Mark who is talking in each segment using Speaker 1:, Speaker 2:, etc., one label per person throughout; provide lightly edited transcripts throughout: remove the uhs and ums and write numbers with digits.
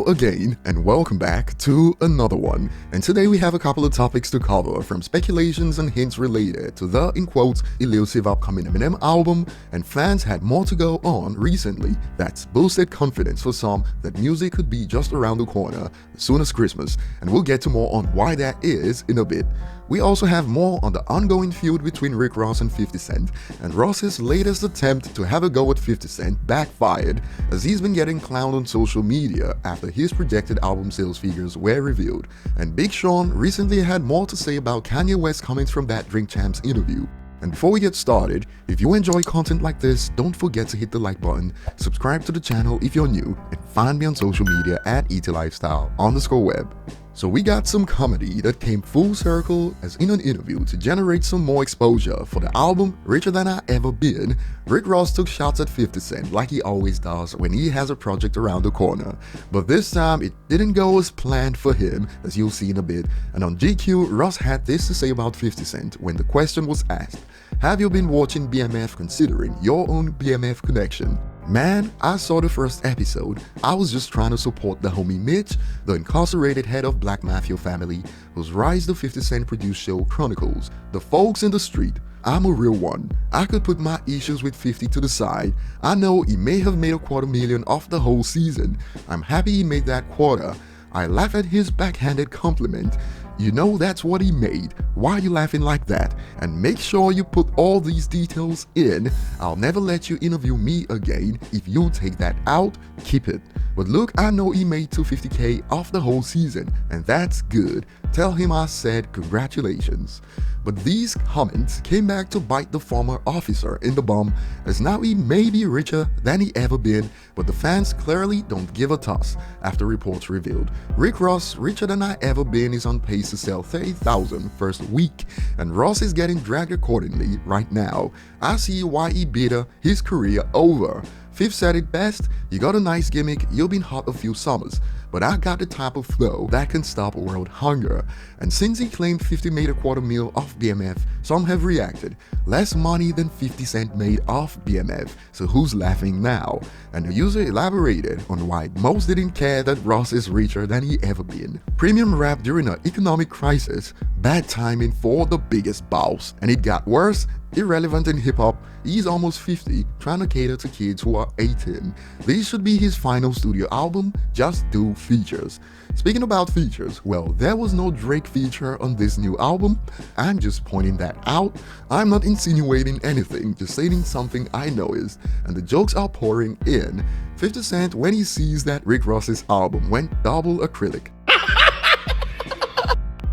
Speaker 1: Hello again, and welcome back to another one. And today we have a couple of topics to cover, from speculations and hints related to the, in quotes, elusive upcoming Eminem album, and fans had more to go on recently that's boosted confidence for some that music could be just around the corner as soon as Christmas, and we'll get to more on why that is in a bit. We also have more on the ongoing feud between Rick Ross and 50 Cent, and Ross's latest attempt to have a go at 50 Cent backfired, as he's been getting clowned on social media after his projected album sales figures were revealed. And Big Sean recently had more to say about Kanye West's comments from that Drink Champs interview. And before we get started, if you enjoy content like this, don't forget to hit the like button, subscribe to the channel if you're new, and find me on social media at ETLifestyle_web. So we got some comedy that came full circle, as in an interview to generate some more exposure for the album Richer Than I Ever Been, Rick Ross took shots at 50 Cent like he always does when he has a project around the corner. But this time it didn't go as planned for him, as you'll see in a bit, and on GQ, Ross had this to say about 50 Cent when the question was asked: "Have you been watching BMF considering your own BMF connection?" "Man, I saw the first episode. I was just trying to support the homie Mitch, the incarcerated head of Black Mafia family, whose rise the 50 Cent produced show chronicles. The folks in the street. I'm a real one. I could put my issues with 50 to the side. I know he may have made $250,000 off the whole season. I'm happy he made that quarter. I laugh at his backhanded compliment. You know that's what he made. Why are you laughing like that? And make sure you put all these details in. I'll never let you interview me again. If you take that out, keep it. But look, I know he made $250K off the whole season, and that's good. Tell him I said congratulations." But these comments came back to bite the former officer in the bum, as now he may be richer than he ever been, but the fans clearly don't give a toss after reports revealed Rick Ross Richer Than I Ever Been is on pace to sell 30,000 first week, and Ross is getting dragged accordingly right now. I see why he bitter his career over. Fifth said it best: "You got a nice gimmick, you've been hot a few summers, but I got the type of flow that can stop world hunger." And since he claimed 50 made $250,000 off BMF, some have reacted: "Less money than 50 Cent made off BMF, so who's laughing now?" And the user elaborated on why most didn't care that Ross is richer than he ever been. "Premium rap during an economic crisis, bad timing for the biggest boss. And it got worse. Irrelevant in hip-hop, he's almost 50, trying to cater to kids who are 18. This should be his final studio album, just do features." Speaking about features, well, there was no Drake feature on this new album. I'm just pointing that out. I'm not insinuating anything, just stating something I noticed, and the jokes are pouring in. 50 Cent, when he sees that Rick Ross's album went double acrylic.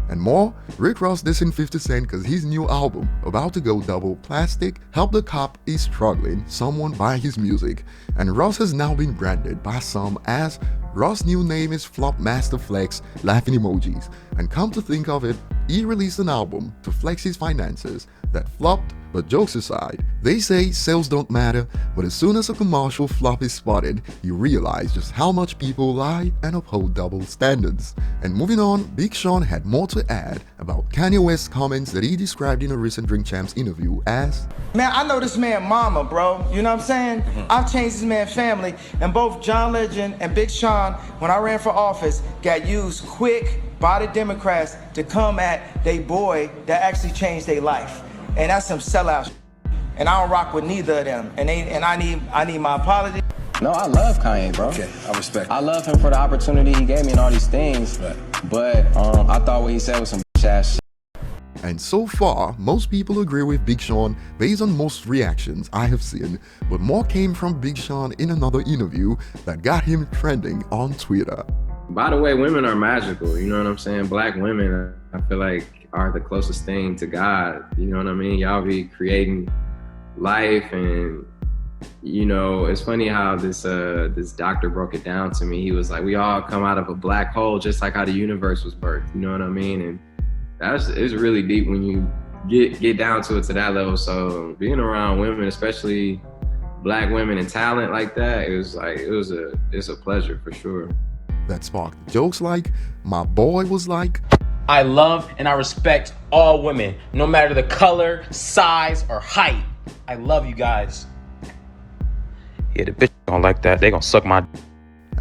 Speaker 1: And more, Rick Ross dissing 50 Cent cause his new album, about to go double plastic, help the cop is struggling someone buy his music. And Ross has now been branded by some as Ross' new name is Flop Master Flex, laughing emojis. And come to think of it, he released an album to flex his finances that flopped. But jokes aside, they say sales don't matter, but as soon as a commercial flop is spotted, you realize just how much people lie and uphold double standards. And moving on, Big Sean had more to add about Kanye West's comments that he described in a recent Drink Champs interview as:
Speaker 2: "Man, I know this man mama, bro. You know what I'm saying? I've changed this man's family, and both John Legend and Big Sean, when I ran for office, got used quick by the Democrats to come at they boy that actually changed their life. And that's some sellout shit. And I don't rock with neither of them. And I need my apology."
Speaker 3: No, I love Kanye, bro.
Speaker 4: Okay, I respect.
Speaker 3: I love him for the opportunity he gave me and all these things.
Speaker 4: Right.
Speaker 3: But I thought what he said was some ass shit.
Speaker 1: And so far, most people agree with Big Sean based on most reactions I have seen, but more came from Big Sean in another interview that got him trending on Twitter.
Speaker 5: By the way, women are magical, you know what I'm saying? Black women, I feel like, are the closest thing to God, you know what I mean? Y'all be creating life, and you know, it's funny how this doctor broke it down to me. He was like, we all come out of a black hole, just like how the universe was birthed, you know what I mean? And it's really deep when you get down to it to that level. So being around women, especially Black women and talent like that, it's a pleasure for sure.
Speaker 1: That sparked jokes like, my boy was like,
Speaker 6: "I love and I respect all women, no matter the color, size, or height. I love you guys." Yeah, the bitch don't like that. They gonna suck my.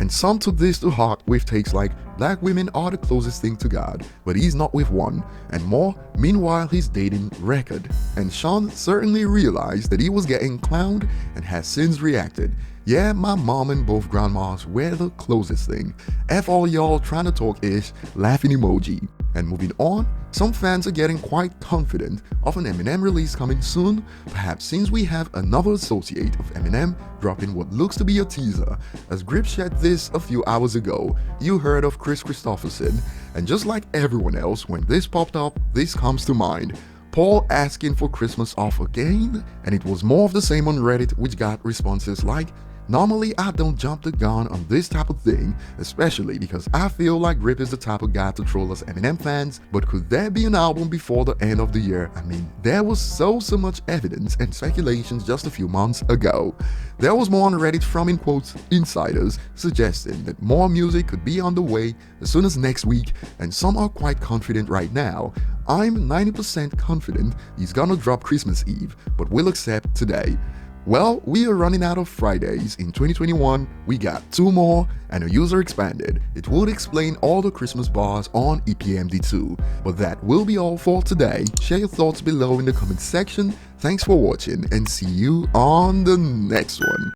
Speaker 1: And some took this to heart with takes like, black women are the closest thing to God, but he's not with one, and more. Meanwhile, he's dating record. And Sean certainly realized that he was getting clowned and has since reacted. Yeah, my mom and both grandmas were the closest thing. F all y'all trying to talk ish, laughing emoji. And moving on, some fans are getting quite confident of an Eminem release coming soon, perhaps since we have another associate of Eminem dropping what looks to be a teaser. As Grip shared this a few hours ago, you heard of Chris Christopherson, and just like everyone else, when this popped up, this comes to mind. Paul asking for Christmas off again? And it was more of the same on Reddit, which got responses like, normally I don't jump the gun on this type of thing, especially because I feel like Rip is the type of guy to troll us Eminem fans, but could there be an album before the end of the year? I mean, there was so much evidence and speculations just a few months ago. There was more on Reddit from, in quotes, insiders suggesting that more music could be on the way as soon as next week, and some are quite confident right now. I'm 90% confident he's gonna drop Christmas Eve, but we'll accept today. Well, we are running out of Fridays in 2021, we got 2 more, and a user expanded. It would explain all the Christmas bars on EPMD2. But that will be all for today. Share your thoughts below in the comment section. Thanks for watching and see you on the next one.